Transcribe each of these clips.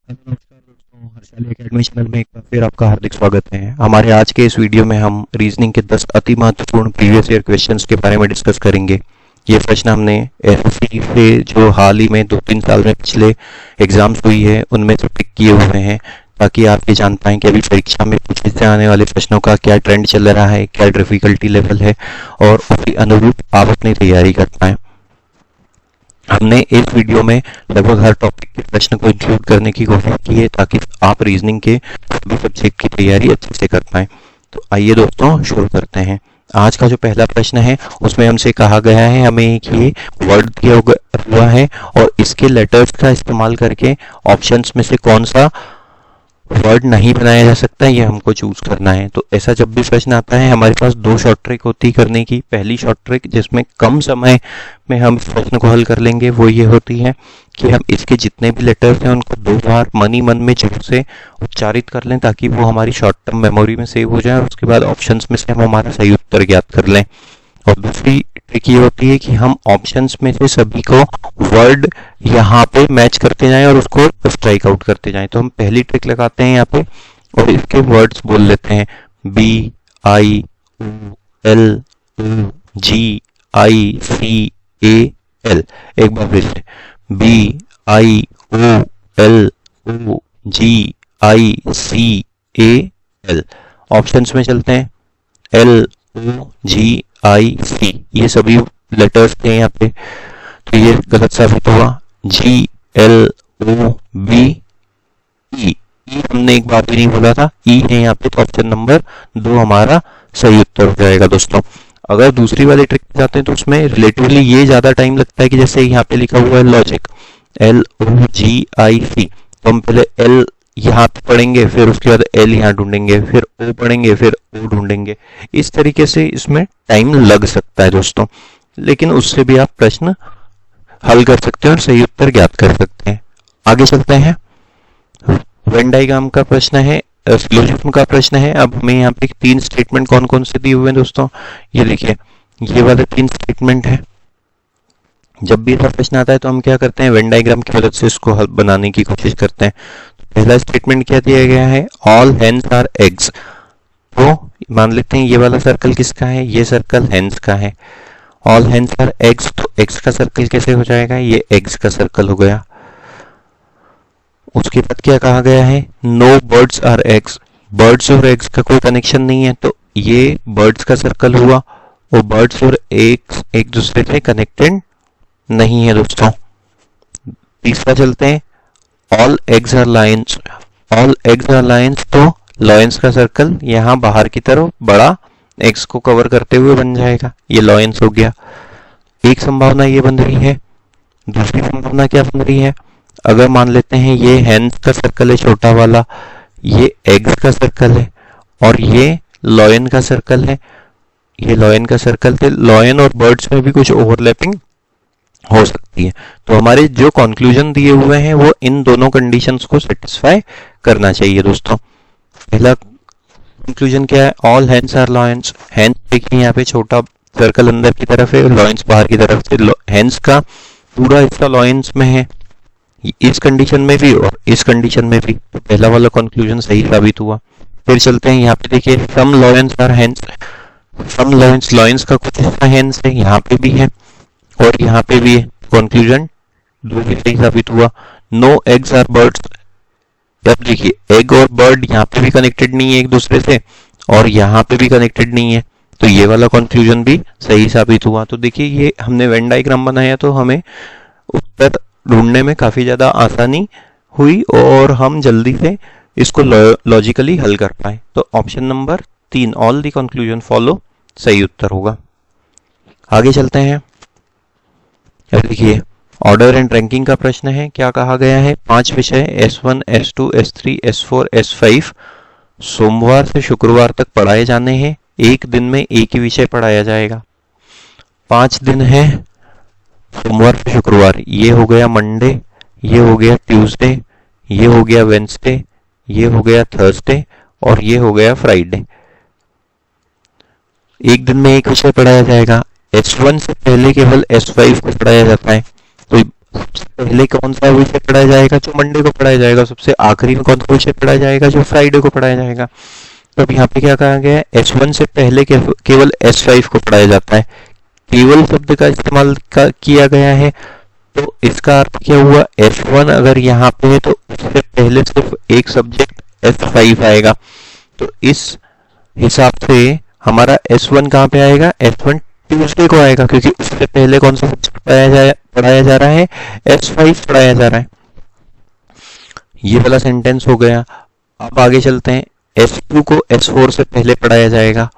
Hello नमस्कार दोस्तों, Harshali academy channel में एक बार फिर आपका हार्दिक स्वागत है। हमारे आज के इस वीडियो में हम रीजनिंग के 10 अति महत्वपूर्ण प्रीवियस ईयर क्वेश्चंस के बारे में डिस्कस करेंगे। ये प्रश्न हमने एसएससी से जो हाल ही में 2-3 साल में पिछले एग्जाम्स हुई है उनमें से पिक किए हुए हैं, ताकि आप ये जान पाएं कि अभी परीक्षा में पूछे से आने वाले प्रश्नों का क्या ट्रेंड चल रहा है, क्या डिफिकल्टी लेवल है और उसी अनुरूप आप अपनी तैयारी कर पाएं। हमने इस वीडियो में लगभग हर टॉपिक के प्रश्न को इंक्लूड करने की कोशिश की है, ताकि आप रीजनिंग के सभी सब्जेक्ट की तैयारी अच्छे से कर पाएं। तो आइए दोस्तों शुरू करते हैं। आज का जो पहला प्रश्न है उसमें हमसे कहा गया है, हमें एक ये वर्ड दिया हुआ है और इसके लेटर्स का इस्तेमाल करके ऑप्शंस में से कौन सा वर्ड नहीं बनाया जा सकता है ये हमको चूज करना है। तो ऐसा जब भी प्रश्न आता है हमारे पास दो शॉर्ट ट्रिक होती है करने की। पहली शॉर्ट ट्रिक जिसमें कम समय में हम इस प्रश्न को हल कर लेंगे वो ये होती है कि हम इसके जितने भी लेटर्स हैं उनको 2 बार मन ही मन में जोर से उच्चारित कर लें, ताकि वो हमारी शॉर्ट टर्म मेमोरी में सेव हो जाए और उसके बाद ऑप्शंस में से हम हमारा सही उत्तर ज्ञात कर लें। और दूसरी ट्रिक ये होती है कि हम ऑप्शंस में से सभी को वर्ड यहाँ पे मैच करते जाएं और उसको स्ट्राइक आउट करते जाएं। तो हम पहली ट्रिक लगाते हैं यहाँ पे और इसके वर्ड्स बोल लेते हैं BIOLGICAL। एक बार फिर से BIOLGICAL। ऑप्शंस में चलते हैं LOGIC, ये सभी लेटर्स थे यहाँ पे, तो ये गलत साबित हुआ। GLOBE, हमने एक बार भी नहीं बोला था, ई है यहाँ पे, तो ऑप्शन नंबर 2 हमारा सही उत्तर हो जाएगा दोस्तों। अगर दूसरी वाली ट्रिक जाते हैं तो उसमें रिलेटिवली ये ज्यादा टाइम लगता है कि जैसे यहाँ पे लिखा हुआ है लॉजिक, LOGIC, तो हम पहले एल यहाँ पे पढ़ेंगे, फिर उसके बाद एल यहाँ ढूंढेंगे, फिर ओ पढ़ेंगे, फिर ओ ढूंढेंगे। इस तरीके से इसमें टाइम लग सकता है दोस्तों, लेकिन उससे भी आप प्रश्न हल कर सकते हैं और सही उत्तर ज्ञात कर सकते हैं। आगे चलते हैं। वेन डायग्राम का प्रश्न है, सिलोजिज्म का प्रश्न है। अब हमें यहाँ पे 3 स्टेटमेंट कौन कौन से दिए हुए हैं दोस्तों, ये देखिए, ये वाले 3 स्टेटमेंट है। जब भी ऐसा प्रश्न आता है तो हम क्या करते हैं, वेन डायग्राम की मदद से इसको हल बनाने की कोशिश करते हैं। तो पहला स्टेटमेंट क्या दिया गया है, ऑल हेन्स आर एग्स। तो मान लेते हैं ये वाला सर्कल किसका है, ये सर्कल हेन्स का है। ऑल हेन्स आर एग्स, तो एग्स का सर्कल कैसे हो जाएगा, ये एग्स का सर्कल हो गया। उसके बाद क्या कहा गया है, no birds are eggs. Birds और एग्स का कोई कनेक्शन नहीं है, तो ये बर्ड्स का सर्कल हुआ और बर्ड्स और एग्स एक दूसरे से कनेक्टेड नहीं है दोस्तों। तीसरा चलते हैं, all eggs are lions. All eggs are lions, तो लॉयंस का सर्कल यहाँ बाहर की तरफ बड़ा एग्स को कवर करते हुए बन जाएगा, ये लॉयंस हो गया। एक संभावना ये बन रही है। दूसरी संभावना क्या बन रही है, अगर मान लेते हैं ये हेन्स का सर्कल है छोटा वाला, ये एग्स का सर्कल है और ये लॉयन का सर्कल है, ये लॉयन का सर्कल थे। लॉयन और बर्ड्स में भी कुछ ओवरलैपिंग हो सकती है, तो हमारे जो कंक्लूजन दिए हुए हैं वो इन दोनों कंडीशंस को सेटिस्फाई करना चाहिए दोस्तों। पहला कंक्लूजन क्या है, all hens are lions. Hens देखिए यहाँ पे छोटा सर्कल अंदर की तरफ है, लॉयंस बाहर की तरफ से। हेन्स का पूरा हिस्सा लॉयंस में है, इस कंडीशन में भी और इस कंडीशन में भी, तो पहला वाला कंक्लूजन सही साबित हुआ। फिर चलते हैं, यहाँ पे देखिए, some liens are hence. Some liens, liens का कुछ हिस्सा हेन्स है, यहाँ पे भी है और यहाँ पे भी है, कंक्लूजन 2 भी सही साबित हुआ। No eggs are birds. अब देखिए, एग और बर्ड यहाँ पे भी कनेक्टेड नहीं है एक दूसरे से और यहाँ पे भी कनेक्टेड नहीं है, तो ये वाला कंक्लूजन भी सही साबित हुआ। तो देखिए, ये हमने वेन डायग्राम बनाया तो हमें उत्तर ढूंढने में काफी ज्यादा आसानी हुई और हम जल्दी से इसको लॉजिकली हल कर पाए। तो option number 3, all the conclusion follow, सही उत्तर होगा। आगे चलते हैं। देखिए, ऑर्डर एंड रैंकिंग का प्रश्न है। क्या कहा गया है, 5 विषय S1, S2, S3, S4, S5 सोमवार से शुक्रवार तक पढ़ाए जाने हैं। एक दिन में एक ही विषय पढ़ाया जाएगा। 5 दिन है, सोमवार से शुक्रवार, ये हो गया मंडे, ये हो गया ट्यूसडे, ये हो गया वेंसडे, ये हो गया थर्सडे और ये हो गया फ्राइडे। एक दिन में एक विषय पढ़ाया जाएगा। S1 से पहले केवल S5 को पढ़ाया जाता है, तो सबसे पहले कौन सा विषय पढ़ाया जाएगा? जो मंडे को पढ़ाया जाएगा। सबसे आखिरी में कौन सा विषय पढ़ाया जाएगा? जो फ्राइडे को पढ़ाया जाएगा। तो अब यहाँ पे क्या कहा गया है? S1 से पहले केवल S5 को पढ़ाया जाता है। केवल शब्द का इस्तेमाल किया गया है, तो इसका अर्थ क्या हुआ? S1 अगर यहाँ पे है तो उससे पहले सिर्फ एक सब्जेक्ट S5 आएगा। तो इस हिसाब से हमारा S1 कहाँ पे आएगा? S1 ट्यूसडे को आएगा, क्योंकि उससे पहले कौन सा सब्जेक्ट पढ़ाया जा रहा है? S5 पढ़ाया जा रहा है। ये वाला सेंटेंस हो गया। अब आगे चलते हैं। S2 को S4 से पहले पढ़ाया जाएगा।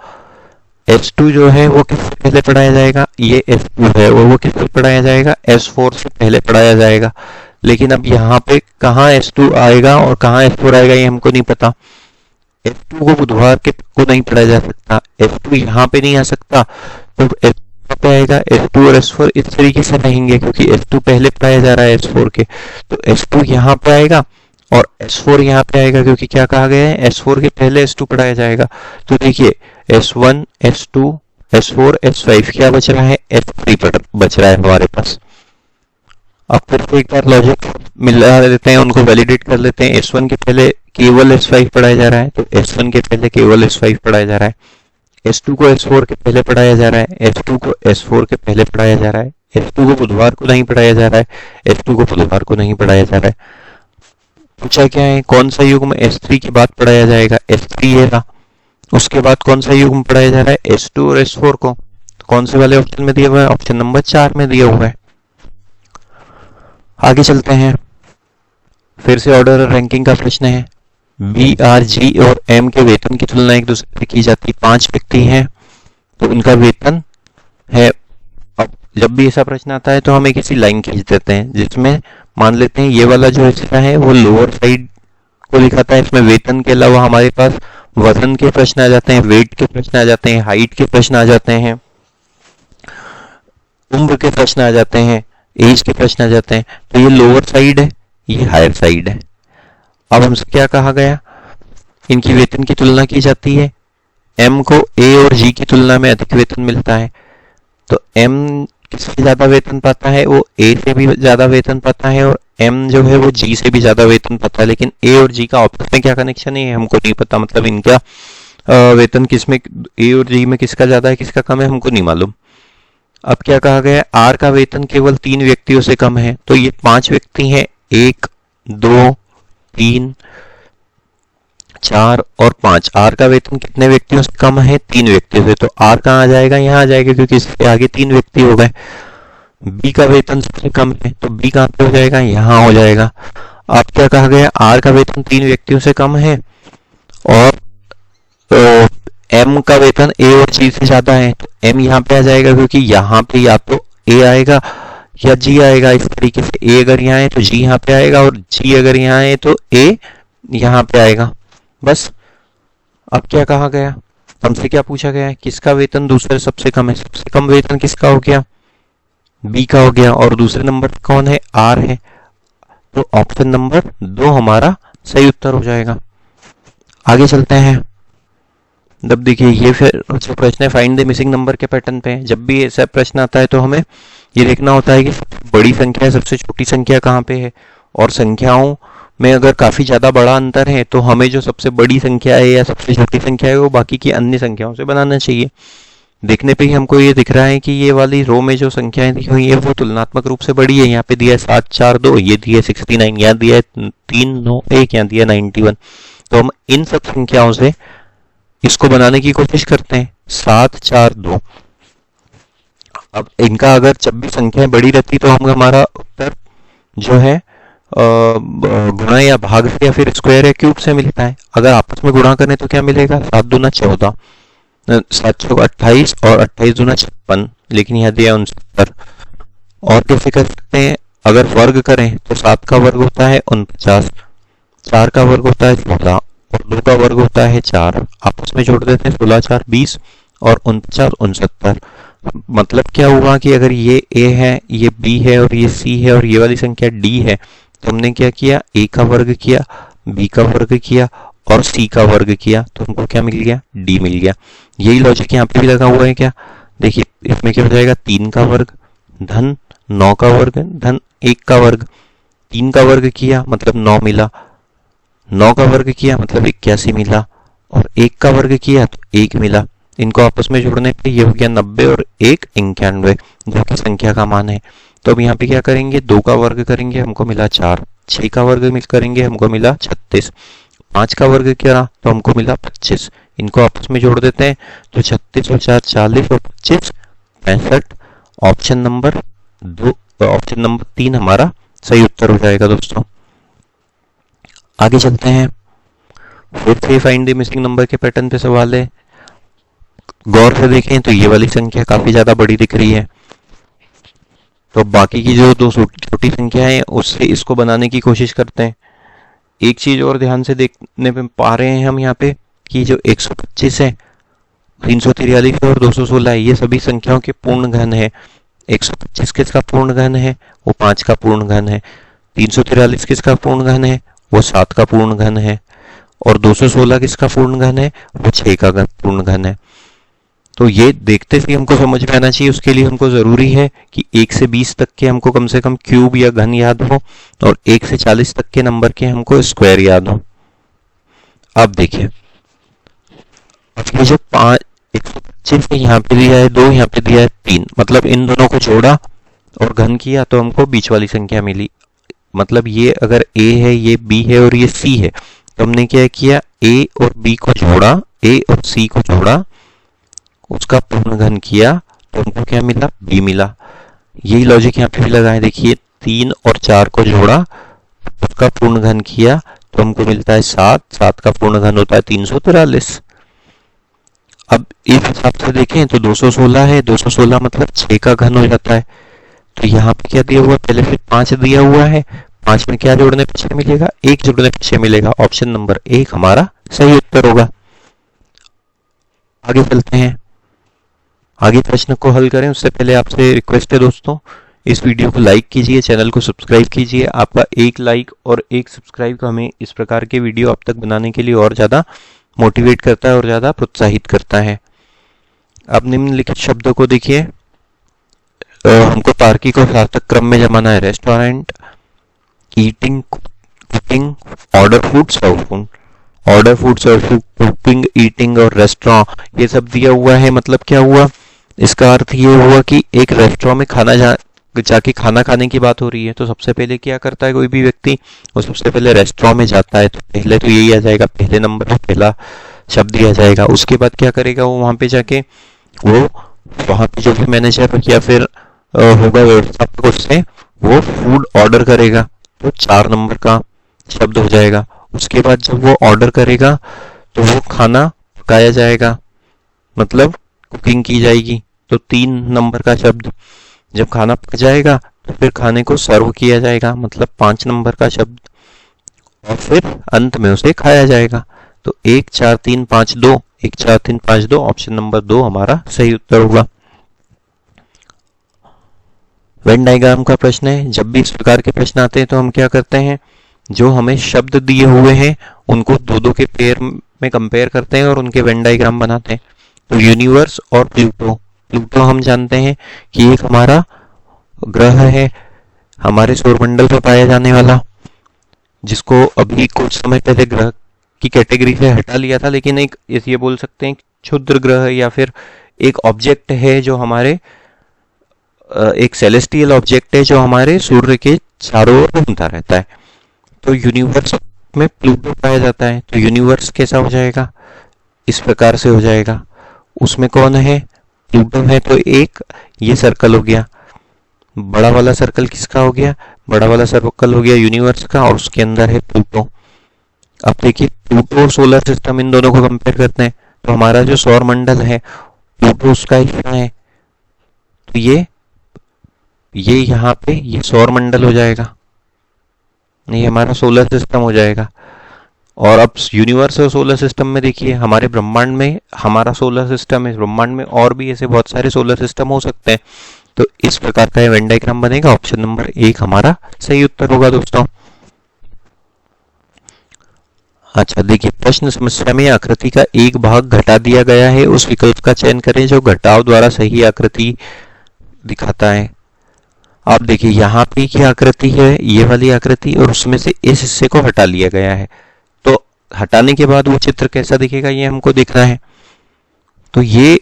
S2 जो है वो किससे पहले पढ़ाया जाएगा? ये S2 है वो किससे पढ़ाया जाएगा? S4 से पहले पढ़ाया जाएगा। लेकिन अब यहाँ पे कहाँ S2 आएगा और कहाँ S4 आएगा ये हमको नहीं पता। S2 को बुधवार को नहीं पढ़ाया जा सकता, S2 यहाँ पे नहीं आ सकता, तो S4 पे आएगा। S2 और S4 इस तरीके से रहेंगे, क्योंकि S2 पहले पढ़ाया जा रहा है S4 के, तो S2 यहाँ पे आएगा और S4 यहाँ पे आएगा, क्योंकि क्या कहा गया है? S4 के पहले S2 पढ़ाया जाएगा। तो देखिए S1, S2, S4, S5 क्या बच रहा है? S3 बच रहा है हमारे पास। अब फिर से एक बार लॉजिक मिला देते हैं, उनको वैलिडेट कर लेते हैं। S1 के पहले केवल S5 पढ़ाया जा रहा है, तो S1 के पहले केवल S5 पढ़ाया जा रहा है। S2 को S4 के पहले पढ़ाया जा रहा है, S2 को S4 के पहले पढ़ाया जा रहा है, S2 को बुधवार को नहीं पढ़ाया जा रहा है, S2 को बुधवार को नहीं पढ़ाया जा रहा है। पूछा क्या है? कौन सा युग्म S3 के बाद पढ़ाया जाएगा? S3 है ना। उसके बाद कौन सा युग्म पढ़ाया जा रहा है? S2 और S4 को। तो कौन से वाले ऑप्शन में दिया हुआ है? ऑप्शन नंबर 4 में दिया हुआ है। आगे चलते हैं। फिर से ऑर्डर और रैंकिंग का प्रश्न है। B, R, G और M के वेतन की तुलना एक दूसरे से की जाती है। 5 व्यक्ति हैं तो उनका वेतन है। अब जब भी ऐसा प्रश्न आता है तो हम एक ऐसी लाइन खींच देते हैं जिसमें मान लेते हैं ये वाला जो हिस्सा है वो लोअर साइड को दिखाता है। इसमें वेतन के अलावा हमारे पास वजन के प्रश्न आ जाते हैं, वेट के प्रश्न आ जाते हैं, हाइट के प्रश्न आ जाते हैं, उम्र के प्रश्न आ जाते हैं, एज के प्रश्न आ जाते हैं। तो ये लोअर साइड है, ये हायर साइड है। अब हमसे क्या कहा गया? इनकी वेतन की तुलना की जाती है। M को A और G की तुलना में अधिक वेतन मिलता है, तो M किससे ज्यादा वेतन पाता है? वो A से भी ज्यादा वेतन पाता है, और M जो है वो G से भी ज्यादा वेतन पाता है। लेकिन A और G का आपस में क्या कनेक्शन है हमको नहीं पता। मतलब इनका वेतन किसमें, A और G में किसका ज्यादा है किसका कम है हमको नहीं मालूम। अब क्या कहा गया? R का वेतन केवल 3 व्यक्तियों से कम है, तो ये 5 व्यक्ति हैं, 1, 2, 3, 4 और 5। R का वेतन कितने व्यक्तियों से कम है? 3 व्यक्तियों से। तो R कहाँ आ जाएगा? यहाँ आ जाएगा, क्योंकि इसके आगे 3 व्यक्ति हो गए। B का वेतन सबसे कम है, तो B कहाँ पे हो जाएगा? यहाँ हो जाएगा। अब क्या कहा गया? R का वेतन 3 व्यक्तियों से कम है और तो M का वेतन A और G से ज्यादा है, तो M यहाँ पे आ जाएगा, क्योंकि यहाँ पे या तो A आएगा या G आएगा। इस तरीके से A अगर यहाँ है तो G यहाँ पे आएगा, और G अगर यहाँ है तो A यहाँ पे आएगा। बस। अब क्या कहा गया? हमसे क्या पूछा गया है? किसका वेतन दूसरे सबसे कम है? सबसे कम वेतन किसका हो गया? B का हो गया। और दूसरे नंबर पर कौन है? R है। तो ऑप्शन नंबर 2 हमारा सही उत्तर हो जाएगा। आगे चलते हैं। जब देखिए ये फिर जो प्रश्न है फाइंड द मिसिंग नंबर के पैटर्न पे है। जब भी ऐसा प्रश्न आता है तो हमें ये देखना होता है कि बड़ी संख्या सबसे छोटी संख्या कहाँ पे है, और संख्याओं में अगर काफी ज्यादा बड़ा अंतर है तो हमें जो सबसे बड़ी संख्या है या सबसे छोटी संख्या है वो बाकी की अन्य संख्याओं से बनाना चाहिए। देखने पे ही हमको ये दिख रहा है कि ये वाली रो में जो संख्याएं दी हुई है वो तुलनात्मक रूप से बड़ी है। यहाँ पे दिया है 7, 4, 2, ये दिया है 69, यहाँ दिया है 3, 9, 1, यहाँ दिया 91। तो हम इन सब संख्याओं से इसको बनाने की कोशिश करते हैं। 7, 4, 2। अब इनका अगर जब भी संख्याएं बड़ी रहती तो हम हमारा उत्तर जो है गुणा या भाग से या फिर स्क्वायर या क्यूब से मिलता है। अगर आपस में गुणा करें तो क्या मिलेगा? 7 दूना 14, 7 चौक 28 और 28 दूना 56, लेकिन यहाँ दिया 69। और कैसे कर सकते हैं? अगर वर्ग करें तो 7 का वर्ग होता है 49, 4 का वर्ग होता है 16 और 2 का वर्ग होता है 4। आपस में जोड़ देते हैं 16, 4, 20 और 49, 69। मतलब क्या हुआ कि अगर ये A है, ये B है और ये C है और ये वाली संख्या D है, तो हमने क्या किया? A का वर्ग किया, B का वर्ग किया और C का वर्ग किया, तो हमको क्या मिल गया? D मिल गया। यही लॉजिक यहाँ पे भी लगा हुआ है क्या? देखिए इसमें क्या हो जाएगा? 3 का वर्ग धन 9 का वर्ग धन 1 का वर्ग, 3 का वर्ग किया मतलब 9 मिला, 9 का वर्ग किया मतलब 81 मिला, और 1 का वर्ग किया तो 1 मिला। इनको आपस में जोड़ने पे ये हो गया 90 और 1 91, जो कि संख्या का मान है। तो अब यहाँ पे क्या करेंगे, 2 का वर्ग करेंगे हमको मिला 4, 6 का वर्ग करेंगे हमको मिला 36, 5 का वर्ग किया तो हमको मिला 25। इनको आपस में जोड़ देते हैं तो 36 और 4 40 और 25 65। ऑप्शन नंबर 2, ऑप्शन नंबर 3 हमारा सही उत्तर हो जाएगा दोस्तों। आगे चलते हैं। फिर से फाइंड द मिसिंग नंबर के पैटर्न पे सवाल है। गौर से देखें तो ये वाली संख्या काफी ज्यादा बड़ी दिख रही है, तो बाकी की जो दो छोटी संख्या है उससे इसको बनाने की कोशिश करते हैं। एक चीज और ध्यान से देखने पे पा रहे हैं हम यहाँ पे कि जो 125 है, 343 और 216 है, ये सभी संख्याओं के पूर्ण घन है। 125 किसका पूर्ण घन है, वो 5 का पूर्ण घन है। 343 किसका पूर्ण घन है, वो 7 का पूर्ण घन है। और 216 किसका पूर्ण घन है, वो 6 का पूर्ण घन है। तो ये देखते ही हमको समझ में आना चाहिए। उसके लिए हमको जरूरी है कि 1 से 20 तक के हमको कम से कम क्यूब या घन याद हो, और 1 से 40 तक के नंबर के हमको स्क्वायर याद हो। अब देखिए, अब ये जो 125 यहाँ पे दिया है 2, यहाँ पे दिया है 3, मतलब इन दोनों को जोड़ा और घन किया तो हमको बीच वाली संख्या मिली। मतलब ये अगर a है, ये b है और ये c है, तो हमने क्या किया, a और b को जोड़ा, a और c को जोड़ा, उसका पूर्ण घन किया तो हमको क्या मिला, b मिला। यही लॉजिक यहाँ पे भी लगाए। देखिए 3 और 4 को जोड़ा, उसका पूर्ण घन किया तो हमको मिलता है 7, 7 का पूर्ण घन होता है 343। अब इस हिसाब से देखें तो 216 है, 216 मतलब 6 का घन हो जाता है। तो यहाँ पे क्या दिया हुआ, पहले से 5 दिया हुआ है, 5 में क्या जोड़ने पे 6 मिलेगा, 1 जोड़ने पे 6 मिलेगा। ऑप्शन नंबर 1 हमारा सही उत्तर होगा। आगे चलते हैं, आगे प्रश्न को हल करें उससे पहले आपसे रिक्वेस्ट है दोस्तों, इस वीडियो को लाइक कीजिए, चैनल को सब्सक्राइब कीजिए। आपका एक लाइक और एक सब्सक्राइब का हमें इस प्रकार के वीडियो अब तक बनाने के लिए और ज़्यादा मोटिवेट करता है और ज़्यादा प्रोत्साहित करता है। अब निम्नलिखित शब्दों को देखिए, हमको तार्किक और सार्थक क्रम में जमाना है। Restaurant, eating, cooking, order food, serve food. Order food, serve food, cooking, eating और रेस्टोरेंट, ये सब दिया हुआ है। मतलब क्या हुआ, इसका अर्थ ये हुआ कि एक रेस्टोरेंट में खाना जाके खाना खाने की बात हो रही है, तो सबसे पहले क्या करता है कोई भी व्यक्ति, वो सबसे पहले रेस्टोरेंट में जाता है। तो पहले तो यही आ जाएगा, पहले नंबर पर पहला शब्द दिया जाएगा। उसके बाद क्या करेगा, वो वहां पे जाके वो वहां पे जो भी मैनेजर या फिर होगा व्यवस्थापक, उससे वो फूड ऑर्डर करेगा, तो 4 नंबर का शब्द हो जाएगा। उसके बाद जब वो ऑर्डर करेगा तो वो खाना पकाया जाएगा, मतलब कुकिंग की जाएगी, तो 3 नंबर का शब्द। जब खाना पक जाएगा तो फिर खाने को सर्व किया जाएगा, मतलब 5 नंबर का शब्द, और फिर अंत में उसे खाया जाएगा। तो 1 4 3 5 2, 1 4 3 5 2, ऑप्शन नंबर 2 हमारा सही उत्तर होगा। वेन डायग्राम का प्रश्न है। जब भी इस प्रकार के प्रश्न आते हैं तो हम क्या करते हैं, जो हमें शब्द दिए हुए हैं उनको दो के पेयर में कंपेयर करते हैं और उनके वेन डायग्राम बनाते हैं। तो यूनिवर्स और प्लूटो, प्लूटो हम जानते हैं कि एक हमारा ग्रह है, हमारे सौरमंडल पर पाया जाने वाला, जिसको अभी कुछ समय पहले ग्रह की कैटेगरी से हटा लिया था, लेकिन एक ये बोल सकते हैं क्षुद्र ग्रह या फिर एक ऑब्जेक्ट है जो हमारे एक सेलेस्टियल ऑब्जेक्ट है जो हमारे सूर्य के चारों ओर घूमता रहता है। तो यूनिवर्स में प्लूटो पाया जाता है। तो यूनिवर्स कैसा हो जाएगा, इस प्रकार से हो जाएगा। उसमें कौन है, प्लूटो है। तो एक ये सर्कल हो गया, बड़ा वाला सर्कल किसका हो गया, बड़ा वाला सर्कल हो गया यूनिवर्स का, और उसके अंदर है प्लूटो। अब देखिए प्लूटो और सोलर सिस्टम, इन दोनों को कंपेयर करते हैं। तो हमारा जो सौर मंडल है प्लूटो उसका हिस्सा है, तो ये यहाँ पे ये सौर मंडल हो जाएगा, ये हमारा सोलर सिस्टम हो जाएगा। और अब यूनिवर्स और सोलर सिस्टम में देखिए, हमारे ब्रह्मांड में हमारा सोलर सिस्टम है, ब्रह्मांड में और भी ऐसे बहुत सारे सोलर सिस्टम हो सकते हैं। तो इस प्रकार का वेन डायग्राम बनेगा। ऑप्शन नंबर 1 हमारा सही उत्तर होगा दोस्तों। अच्छा देखिए, प्रश्न समस्या में आकृति का एक भाग घटा दिया गया है, उस विकल्प का चयन करें जो घटाव द्वारा सही आकृति दिखाता है। आप देखिए यहाँ पे क्या आकृति है, ये वाली आकृति, और उसमें से इस हिस्से को हटा लिया गया है। तो हटाने के बाद वो चित्र कैसा दिखेगा ये हमको देखना है। तो ये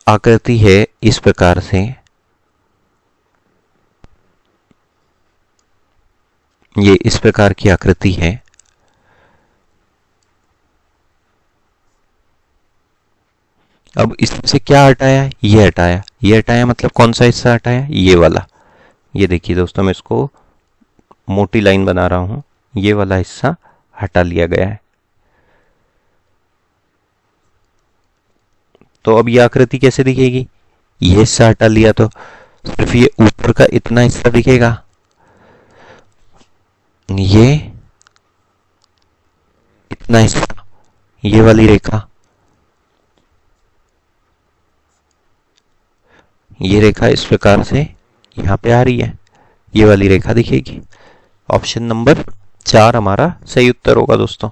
आकृति है इस प्रकार से, ये इस प्रकार की आकृति है। अब इसमें से क्या हटाया, ये हटाया, ये हटाया, मतलब कौन सा हिस्सा हटाया, ये वाला। ये देखिए दोस्तों, मैं इसको मोटी लाइन बना रहा हूं, ये वाला हिस्सा हटा लिया गया है। तो अब ये आकृति कैसे दिखेगी, ये हिस्सा हटा लिया तो सिर्फ ये ऊपर का इतना हिस्सा दिखेगा, ये इतना हिस्सा, ये वाली रेखा, ये रेखा इस प्रकार से यहां पे आ रही है, ये वाली रेखा दिखेगी। ऑप्शन नंबर 4 हमारा सही उत्तर होगा दोस्तों।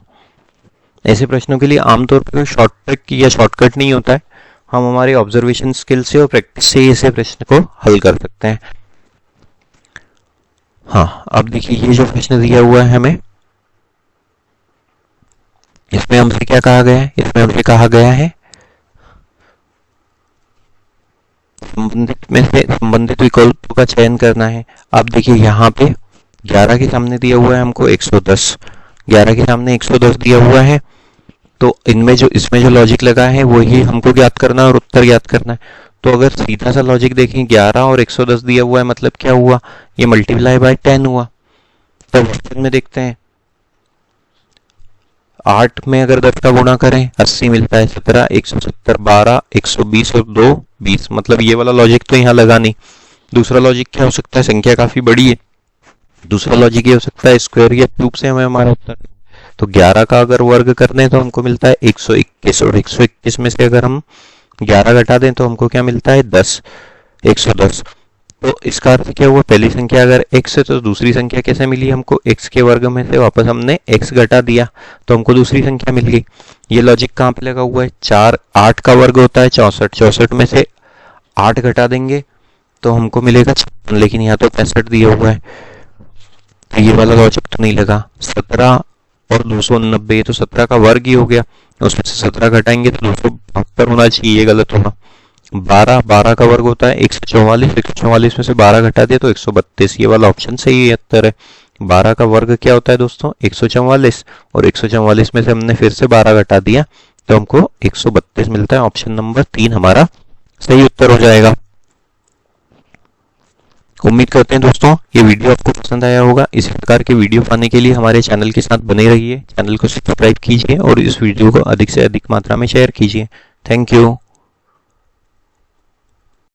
ऐसे प्रश्नों के लिए आमतौर पर शॉर्ट ट्रिक या शॉर्टकट नहीं होता है, हम हमारे ऑब्जर्वेशन स्किल से और प्रैक्टिस से ऐसे प्रश्न को हल कर सकते हैं। हाँ, अब देखिए ये जो प्रश्न दिया हुआ है हमें, इसमें हमसे क्या कहा गया है, इसमें हमसे कहा गया है संबंधित में से संबंधित विकल्पों का चयन करना है। आप देखिए यहाँ पे 11 के सामने दिया हुआ है हमको 110, 11 के सामने 110 दिया हुआ है, तो इनमें जो इसमें जो लॉजिक लगा है वही हमको ज्ञात करना है और उत्तर ज्ञात करना है। तो अगर सीधा सा लॉजिक देखें, 11 और 110 दिया हुआ है, मतलब क्या हुआ, ये मल्टीप्लाई बाय 10 हुआ। तब ऑप्शन में देखते हैं, 8 में अगर 10 का गुणा करें 80 मिलता है, 17, 170, 12, 120 और 2 20, मतलब ये वाला लॉजिक तो यहाँ लगा नहीं। दूसरा लॉजिक क्या हो सकता है, संख्या काफी बड़ी है, दूसरा लॉजिक ये हो सकता है स्क्वायर या क्यूब से हमें हमारा उत्तर। तो 11 का अगर वर्ग कर दें तो हमको मिलता है 121, और 121 में से अगर हम 11 घटा दें तो हमको क्या मिलता है 10, 110। तो इसका अर्थ क्या हुआ, पहली संख्या अगर x है तो दूसरी संख्या कैसे मिली हमको, x के वर्ग में से वापस हमने x घटा दिया तो हमको दूसरी संख्या मिल गई। ये लॉजिक कहाँ पे लगा हुआ है, 4, 8 का वर्ग होता है 64, 64 में से 8 घटा देंगे तो हमको मिलेगा 56, लेकिन यहाँ तो 65 दिया हुआ है, तो ये वाला लॉजिक तो नहीं लगा। 17 और 290, तो 17 का वर्ग ही हो गया, उसमें से 17 घटाएंगे तो 272 होना चाहिए, ये गलत होगा। 12, 12 का वर्ग होता है 144, 144 में से 12 घटा दिया तो 132, ये वाला ऑप्शन सही उत्तर है। 12 का वर्ग क्या होता है दोस्तों, 144, और 144 में से हमने फिर से 12 घटा दिया तो हमको 132 मिलता है। ऑप्शन नंबर 3 हमारा सही उत्तर हो जाएगा। उम्मीद करते हैं दोस्तों ये वीडियो आपको पसंद आया होगा। इसी प्रकार के वीडियो पाने के लिए हमारे चैनल के साथ बने रहिए, चैनल को सब्सक्राइब कीजिए और इस वीडियो को अधिक से अधिक मात्रा में शेयर कीजिए। Thank you.